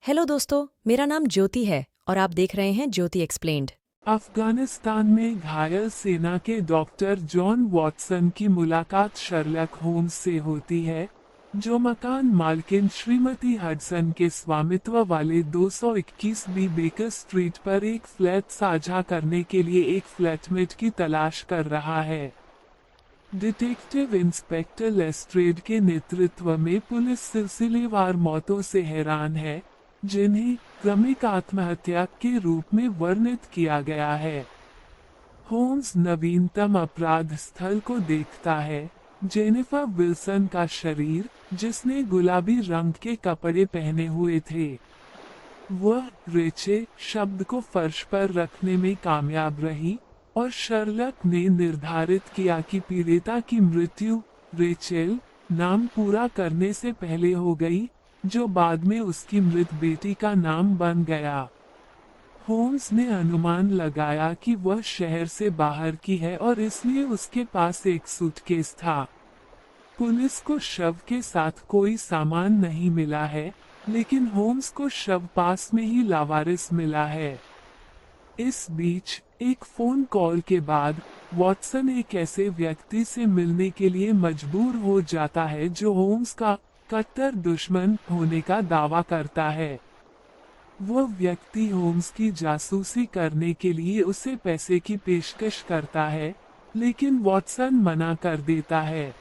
Hello दोस्तों, मेरा नाम ज्योति है और आप देख रहे हैं ज्योति एक्सप्लेन्ड। अफगानिस्तान में घायल सेना के डॉक्टर जॉन वॉटसन की मुलाकात शर्लक होम्स से होती है, जो मकान मालकिन श्रीमती हडसन के स्वामित्व वाले 221 बी बेकर स्ट्रीट पर एक फ्लैट साझा करने के लिए एक फ्लैटमेट की तलाश कर रहा है। डिटेक्टिव इंस्पेक्टर लेस्ट्रेड के नेतृत्व में पुलिस सिलसिलेवार मौतों से हैरान है, जिन्हें क्रमिक आत्महत्या के रूप में वर्णित किया गया है। होम्स नवीनतम अपराध स्थल को देखता है, जेनिफर विल्सन का शरीर, जिसने गुलाबी रंग के कपड़े पहने हुए थे। वह रेचे शब्द को फर्श पर रखने में कामयाब रही और शर्लक ने निर्धारित किया कि पीड़िता की मृत्यु रेचेल नाम पूरा करने से पहले हो गई, जो बाद में उसकी मृत बेटी का नाम बन गया। होम्स ने अनुमान लगाया कि वह शहर से बाहर की है और इसलिए उसके पास एक सूटकेस था। पुलिस को शव के साथ कोई सामान नहीं मिला है, लेकिन होम्स को शव पास में ही लावारिस मिला है। इस बीच एक फोन कॉल के बाद वॉटसन एक ऐसे व्यक्ति से मिलने के लिए मजबूर हो जाता है जो होम्स का कट्टर दुश्मन होने का दावा करता है। वह व्यक्ति होम्स की जासूसी करने के लिए उसे पैसे की पेशकश करता है, लेकिन वॉटसन मना कर देता है।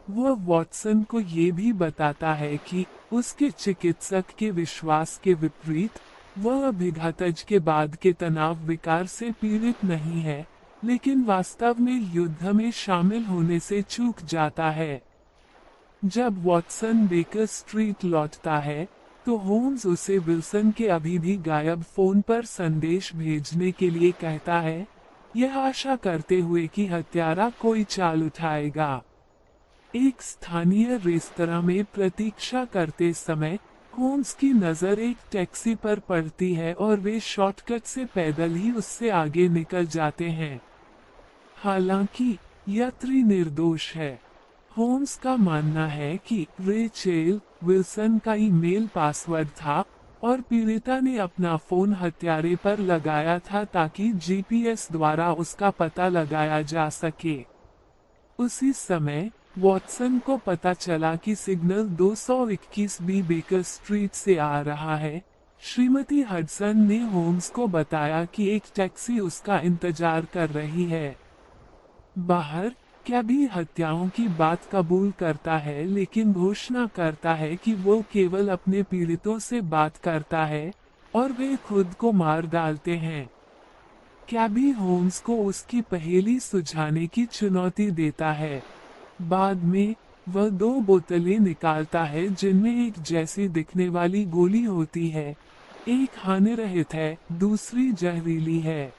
वह वॉटसन को ये भी बताता है कि उसके चिकित्सक के विश्वास के विपरीत वह अभिघातज के बाद के तनाव विकार से पीड़ित नहीं है, लेकिन वास्तव में युद्ध में शामिल होने से चूक जाता है। जब वॉटसन बेकर स्ट्रीट लौटता है, तो होम्स उसे विल्सन के अभी भी गायब फोन पर संदेश भेजने के लिए कहता है, यह आशा करते हुए कि हत्यारा कोई चाल उठाएगा। एक स्थानीय रेस्तरां में प्रतीक्षा करते समय होम्स की नजर एक टैक्सी पर पड़ती है और वे शॉर्टकट से पैदल ही उससे आगे निकल जाते हैं। हालांकि यात्री निर्दोष है। होम्स का मानना है कि रेचेल विल्सन का ईमेल पासवर्ड था और पीड़िता ने अपना फोन हत्यारे पर लगाया था ताकि जीपीएस द्वारा उसका पता लगाया जा सके। उसी समय वॉटसन को पता चला कि सिग्नल 221 बी बेकर स्ट्रीट से आ रहा है। श्रीमती हडसन ने होम्स को बताया कि एक टैक्सी उसका इंतजार कर रही है। बाहर कैबी हत्याओं की बात कबूल करता है, लेकिन घोषणा करता है कि वो केवल अपने पीड़ितों से बात करता है और वे खुद को मार डालते हैं। कैबी होम्स को उसकी पहेली सुलझाने की चुनौती देता है। बाद में वह 2 बोतलें निकालता है जिनमें एक जैसी दिखने वाली गोली होती है। एक हानिरहित है, दूसरी जहरीली है।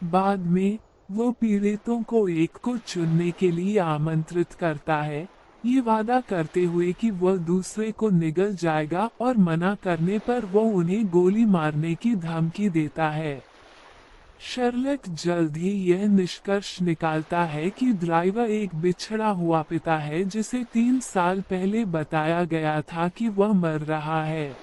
बाद में वो पीड़ितों को एक को चुनने के लिए आमंत्रित करता है, ये वादा करते हुए कि वह दूसरे को निगल जाएगा और मना करने पर वो उन्हें गोली मारने की धमकी देता है। शर्लक जल्द ही यह निष्कर्ष निकालता है कि ड्राइवर एक बिछड़ा हुआ पिता है जिसे 3 साल पहले बताया गया था कि वह मर रहा है।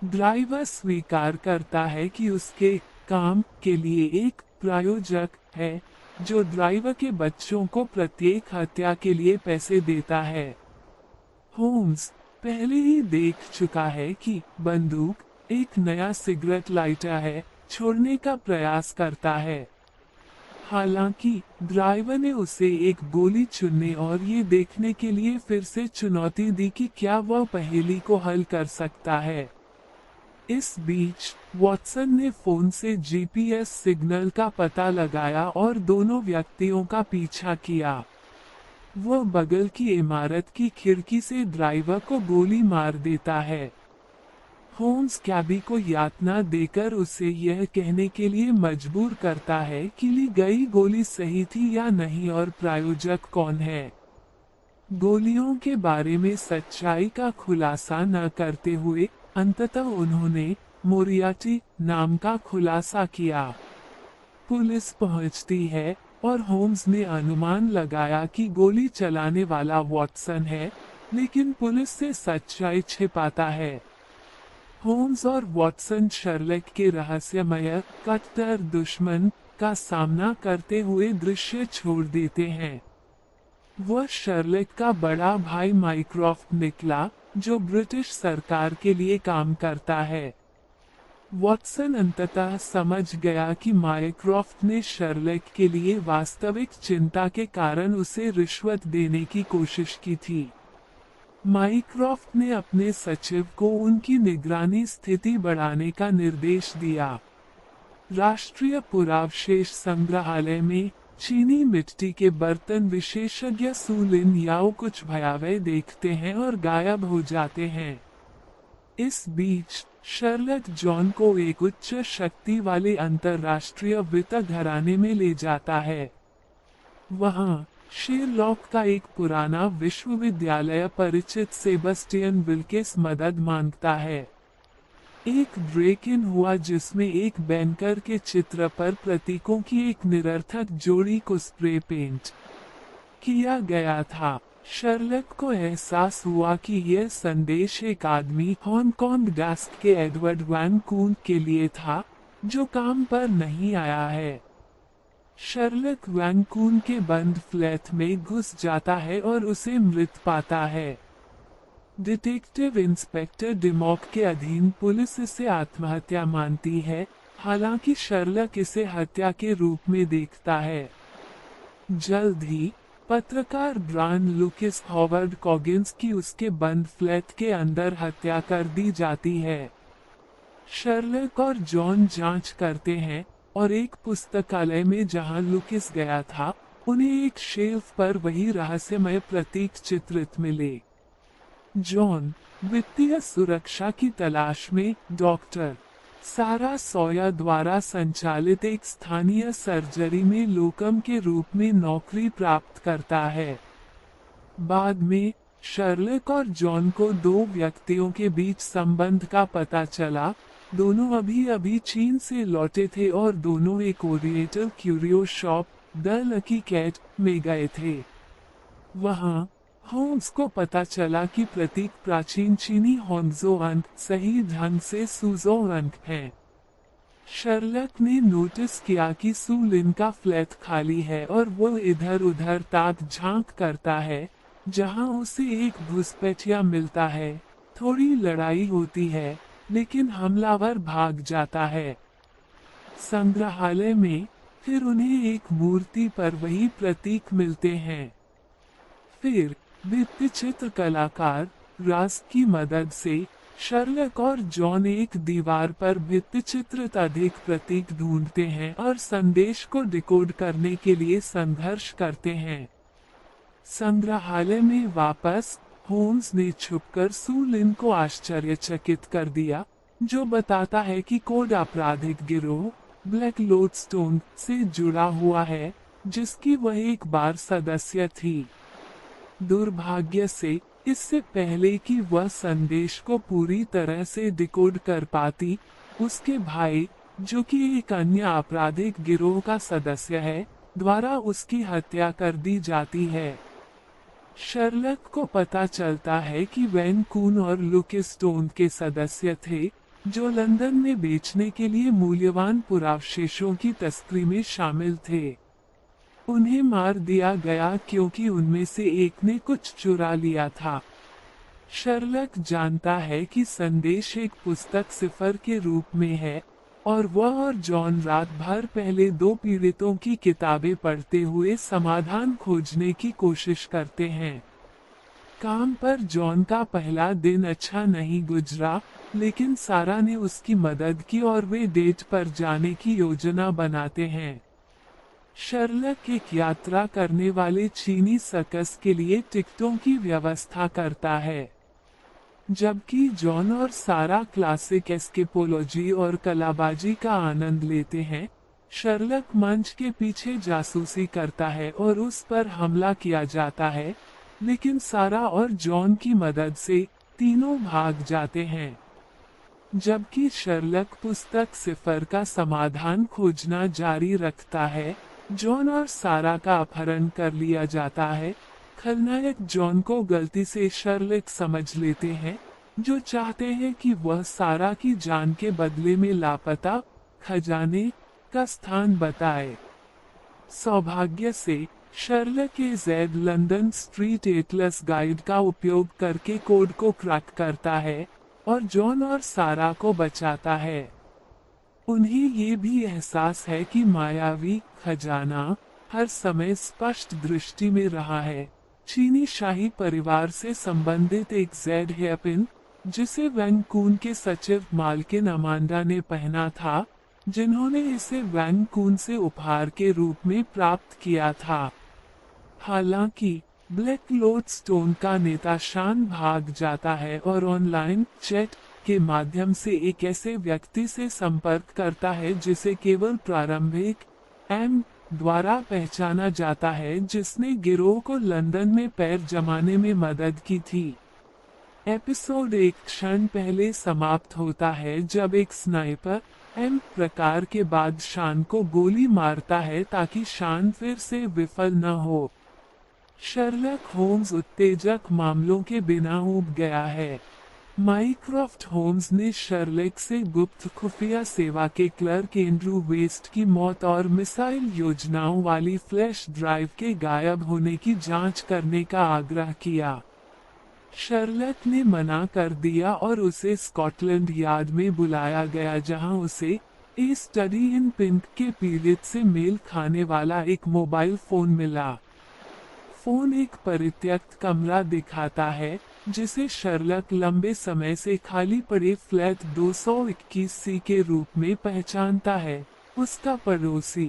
ड्राइवर स्वीकार करता है कि उसके काम के लिए एक प्रायोजक है, जो ड्राइवर के बच्चों को प्रत्येक हत्या के लिए पैसे देता है। होम्स पहले ही देख चुका है कि बंदूक एक नया सिगरेट लाइटर है, छोड़ने का प्रयास करता है। हालांकि ड्राइवर ने उसे एक गोली चुनने और ये देखने के लिए फिर से चुनौती दी कि क्या वह पहेली को हल कर सकता है। इस बीच वॉटसन ने फोन से जीपीएस सिग्नल का पता लगाया और दोनों व्यक्तियों का पीछा किया। वह बगल की इमारत की खिड़की से ड्राइवर को गोली मार देता है। होम्स कैबी को यातना देकर उसे यह कहने के लिए मजबूर करता है कि ली गई गोली सही थी या नहीं और प्रायोजक कौन है। गोलियों के बारे में सच्चाई का खुलासा न करते हुए अंततः उन्होंने मोरियाटी नाम का खुलासा किया। पुलिस पहुंचती है और होम्स ने अनुमान लगाया कि गोली चलाने वाला वॉटसन है, लेकिन पुलिस से सच्चाई छिपाता है। होम्स और वॉटसन शर्लक के रहस्यमय कट्टर दुश्मन का सामना करते हुए दृश्य छोड़ देते हैं। वह शर्लक का बड़ा भाई माइक्रॉफ्ट निकला, जो ब्रिटिश सरकार के लिए काम करता है। वॉटसन अंततः समझ गया कि माइक्रॉफ्ट ने शर्लक के लिए वास्तविक चिंता के कारण उसे रिश्वत देने की कोशिश की थी। माइक्रॉफ्ट ने अपने सचिव को उनकी निगरानी स्थिति बढ़ाने का निर्देश दिया। राष्ट्रीय पुरावशेष संग्रहालय में चीनी मिट्टी के बर्तन विशेषज्ञ सू लिन याओ कुछ भयावह देखते हैं और गायब हो जाते हैं। इस बीच शर्लक जॉन को एक उच्च शक्ति वाले अंतरराष्ट्रीय वित्त घराने में ले जाता है। वहां शेरलॉक का एक पुराना विश्वविद्यालय परिचित सेबस्टियन विल्किस मदद मांगता है। एक ब्रेक इन हुआ जिसमें एक बैंकर के चित्र पर प्रतीकों की एक निरर्थक जोड़ी को स्प्रे पेंट किया गया था। शर्लक को एहसास हुआ कि यह संदेश एक आदमी हांगकांग डेस्क के एडवर्ड वैन कून के लिए था, जो काम पर नहीं आया है। शर्लक वैन कून के बंद फ्लैट में घुस जाता है और उसे मृत पाता है। डिटेक्टिव इंस्पेक्टर डिमॉक के अधीन पुलिस इसे आत्महत्या मानती है, हालांकि शर्लक इसे हत्या के रूप में देखता है। जल्द ही पत्रकार ब्रायन लुकिस हॉवर्ड कॉगिन्स की उसके बंद फ्लैट के अंदर हत्या कर दी जाती है। शर्लक और जॉन जांच करते हैं और एक पुस्तकालय में जहां लुकिस गया था, उन्हें एक शेल्फ पर वही रहस्यमय प्रतीक चित्रित मिले। जॉन वित्तीय सुरक्षा की तलाश में डॉक्टर सारा सॉया द्वारा संचालित एक स्थानीय सर्जरी में लोकम के रूप में नौकरी प्राप्त करता है। बाद में शर्लक और जॉन को दो व्यक्तियों के बीच संबंध का पता चला। दोनों अभी चीन से लौटे थे और दोनों एक oriental curio shop the lucky cat में गए थे। वहां होम्स को पता चला कि प्रतीक प्राचीन चीनी होन्जो अंक सही ढंग से सुजो अंक है। शर्लक ने नोटिस किया कि सू लिन का फ्लैट खाली है और वो इधर उधर ताक झांक करता है, जहां उसे एक घुसपैठिया मिलता है। थोड़ी लड़ाई होती है, लेकिन हमलावर भाग जाता है। संग्रहालय में फिर उन्हें एक मूर्ति पर वही प्रतीक मिलते हैं। फिर भित्तिचित्र कलाकार राज की मदद से शर्लक और जॉन एक दीवार पर भित्तिचित्रित अधिक प्रतीक ढूंढते हैं और संदेश को डिकोड करने के लिए संघर्ष करते हैं। संग्रहालय में वापस होम्स ने छुपकर सू लिन को आश्चर्यचकित कर दिया, जो बताता है कि कोड आपराधिक गिरोह ब्लैक लोडस्टोन से जुड़ा हुआ है, जिसकी वह एक बार सदस्य थी। दुर्भाग्य से इससे पहले कि वह संदेश को पूरी तरह से डिकोड कर पाती, उसके भाई, जो कि एक अन्य आपराधिक गिरोह का सदस्य है, द्वारा उसकी हत्या कर दी जाती है। शर्लक को पता चलता है कि वैन कून और लुकिस स्टोन के सदस्य थे, जो लंदन में बेचने के लिए मूल्यवान पुरावशेषों की तस्करी में शामिल थे। उन्हें मार दिया गया क्योंकि उनमें से एक ने कुछ चुरा लिया था। शर्लक जानता है कि संदेश एक पुस्तक सिफर के रूप में है, और वह और जॉन रात भर पहले दो पीड़ितों की किताबें पढ़ते हुए समाधान खोजने की कोशिश करते हैं। काम पर जॉन का पहला दिन अच्छा नहीं गुजरा, लेकिन सारा ने उसकी मदद की और वे डेट पर जाने की योजना बनाते हैं। शर्लक एक यात्रा करने वाले चीनी सर्कस के लिए टिकटों की व्यवस्था करता है, जबकि जॉन और सारा क्लासिक एस्केपोलॉजी और कलाबाजी का आनंद लेते हैं। शर्लक मंच के पीछे जासूसी करता है और उस पर हमला किया जाता है, लेकिन सारा और जॉन की मदद से तीनों भाग जाते हैं। जबकि शर्लक पुस्तक सिफर का समाधान खोजना जारी रखता है, जॉन और सारा का अपहरण कर लिया जाता है। खलनायक जॉन को गलती से शर्लक समझ लेते हैं जो चाहते हैं कि वह सारा की जान के बदले में लापता खजाने का स्थान बताए। सौभाग्य से शर्लक के Zaid London street Atlas guide का उपयोग करके कोड को क्रैक करता है और जॉन और सारा को बचाता है। उन्हें ये भी एहसास है कि मायावी खजाना हर समय स्पष्ट दृष्टि में रहा है। चीनी शाही परिवार से संबंधित एक जैड हेयरपिन जिसे वैंकून के सचिव मालकिन अमांडा ने पहना था, जिन्होंने इसे वैंकून से उपहार के रूप में प्राप्त किया था। हालांकि ब्लैक लोडस्टोन का नेता शान भाग जाता है और ऑनलाइन चैट के माध्यम से एक ऐसे व्यक्ति से संपर्क करता है जिसे केवल प्रारंभिक एम द्वारा पहचाना जाता है, जिसने गिरोह को लंदन में पैर जमाने में मदद की थी। एपिसोड एक क्षण पहले समाप्त होता है जब एक स्नाइपर एम प्रकार के बाद शान को गोली मारता है ताकि शान फिर से विफल न हो। शर्लक होम्स उत्तेजक मामलों के बिना ऊब गया है। माइक्रॉफ्ट होम्स ने शर्लक से गुप्त खुफिया सेवा के क्लर्क एंड्रू वेस्ट की मौत और मिसाइल योजनाओं वाली फ्लैश ड्राइव के गायब होने की जांच करने का आग्रह किया। शर्लक ने मना कर दिया और उसे स्कॉटलैंड यार्ड में बुलाया गया, जहां उसे ए स्टडी इन पिंक के पीड़ित से मेल खाने वाला एक मोबाइल फोन मिला। फोन एक परित्यक्त कमरा दिखाता है जिसे शर्लक लंबे समय से खाली पड़े फ्लैट 221 सी के रूप में पहचानता है, उसका पड़ोसी।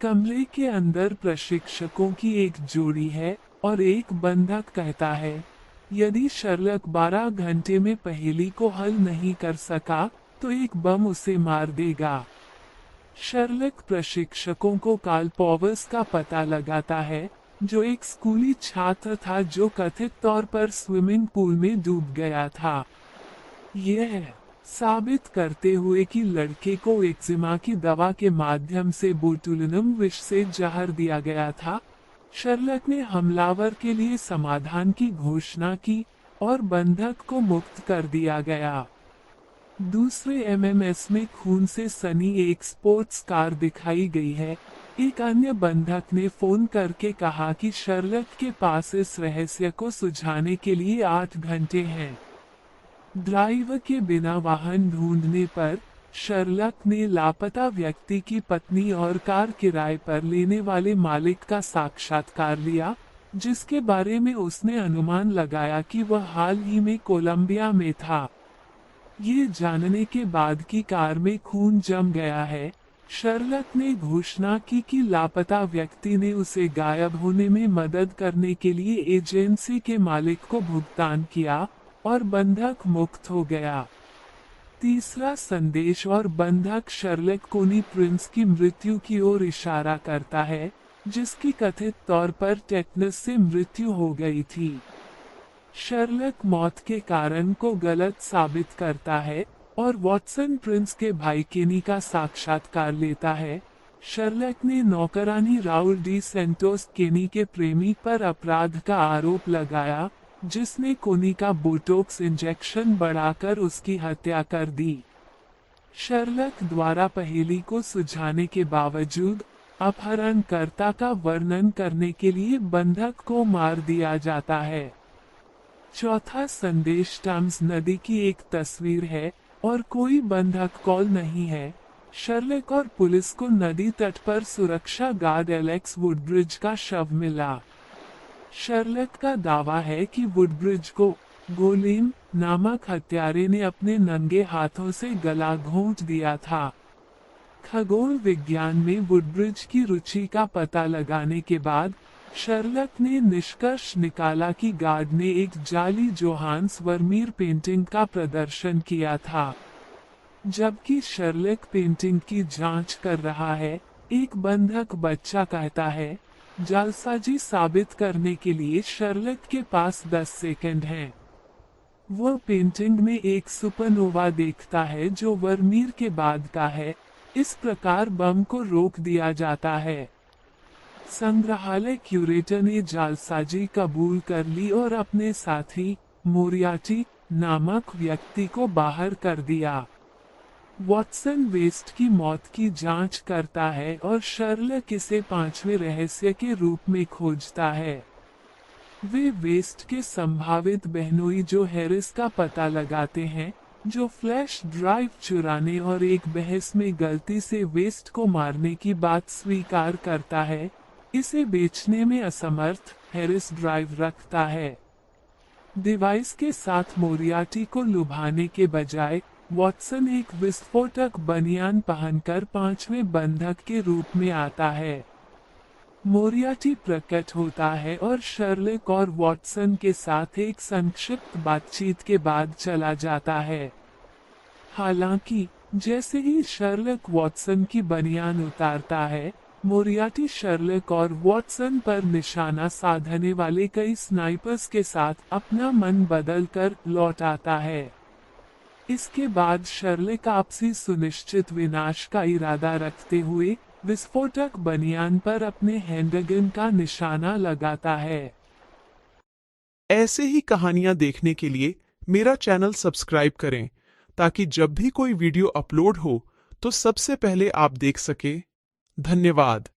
कमरे के अंदर प्रशिक्षकों की एक जोड़ी है और एक बंधक कहता है, यदि शर्लक 12 घंटे में पहेली को हल नहीं कर सका तो एक बम उसे मार देगा। शर्लक प्रशिक्षकों को कार्ल पॉवर्स का पता लगाता है, जो एक स्कूली छात्र था जो कथित तौर पर स्विमिंग पूल में डूब गया था। यह साबित करते हुए कि लड़के को एक्जिमा की दवा के माध्यम से बोटुलिनम विष से जहर दिया गया था, शर्लक ने हमलावर के लिए समाधान की घोषणा की और बंधक को मुक्त कर दिया गया। दूसरे एमएमएस में खून से सनी एक स्पोर्ट्स कार दिखाई गई है। एक अन्य बंधक ने फोन करके कहा कि शर्लक के पास इस रहस्य को सुलझाने के लिए 8 घंटे हैं। ड्राइवर के बिना वाहन ढूंढने पर शर्लक ने लापता व्यक्ति की पत्नी और कार किराए पर लेने वाले मालिक का साक्षात्कार लिया, जिसके बारे में उसने अनुमान लगाया कि वह हाल ही में कोलंबिया में था। ये जानने के बाद कि कार में खून जम गया है, शर्लक ने घोषणा की कि लापता व्यक्ति ने उसे गायब होने में मदद करने के लिए एजेंसी के मालिक को भुगतान किया और बंधक मुक्त हो गया। तीसरा संदेश और बंधक शर्लक कोनी प्रिंस की मृत्यु की ओर इशारा करता है, जिसकी कथित तौर पर टेटनस से मृत्यु हो गई थी। शर्लक मौत के कारण को गलत साबित करता है और वॉटसन प्रिंस के भाई केनी का साक्षात्कार लेता है। शर्लक ने नौकरानी राउल डी सेंटोस केनी के प्रेमी पर अपराध का आरोप लगाया, जिसने कोनी का बोटॉक्स इंजेक्शन बढ़ाकर उसकी हत्या कर दी। शर्लक द्वारा पहेली को सुलझाने के बावजूद अपहरणकर्ता का वर्णन करने के लिए बंधक को मार दिया जाता है। चौथा संदेश टम्स नदी की एक तस्वीर है और कोई बंधक कॉल नहीं है। शर्लक और पुलिस को नदी तट पर सुरक्षा गार्ड एलेक्स वुडब्रिज का शव मिला। शर्लक का दावा है कि वुडब्रिज को गोलेम नामक हत्यारे ने अपने नंगे हाथों से गला घोंट दिया था। खगोल विज्ञान में वुडब्रिज की रुचि का पता लगाने के बाद शर्लक ने निष्कर्ष निकाला कि गार्ड ने एक जाली जोहान्स वर्मीर पेंटिंग का प्रदर्शन किया था। जबकि शर्लक पेंटिंग की जांच कर रहा है, एक बंधक बच्चा कहता है, जालसाजी साबित करने के लिए शर्लक के पास 10 सेकंड हैं। वह पेंटिंग में एक सुपरनोवा देखता है जो वर्मीर के बाद का है। इस प्रकार बम को रोक दिया जाता है। संग्रहालय क्यूरेटर ने जालसाजी कबूल कर ली और अपने साथी मोरियार्टी नामक व्यक्ति को बाहर कर दिया। वॉटसन वेस्ट की मौत की जांच करता है और शर्लक इसे पांचवें रहस्य के रूप में खोजता है। वे वेस्ट के संभावित बहनोई जो हैरिस का पता लगाते हैं, जो फ्लैश ड्राइव चुराने और एक बहस में गलती से वेस्ट को मारने की बात स्वीकार करता है। इसे बेचने में असमर्थ हैरिस ड्राइव रखता है। डिवाइस के साथ मोरियार्टी को लुभाने के बजाय वॉटसन एक विस्फोटक बनियान पहनकर पांचवें बंधक के रूप में आता है। मोरियार्टी प्रकट होता है और शर्लक और वॉटसन के साथ एक संक्षिप्त बातचीत के बाद चला जाता है। हालांकि जैसे ही शर्लक वॉटसन की बनियान उतारता है, मोरियार्टी शर्लक और वॉटसन पर निशाना साधने वाले कई स्नाइपर्स के साथ अपना मन बदलकर लौट आता है। इसके बाद शर्लक आपसी सुनिश्चित विनाश का इरादा रखते हुए विस्फोटक बनियान पर अपने हैंडगन का निशाना लगाता है। ऐसे ही कहानियां देखने के लिए मेरा चैनल सब्सक्राइब करें ताकि जब भी कोई वीडियो अपलोड हो तो सबसे पहले आप देख सके। धन्यवाद।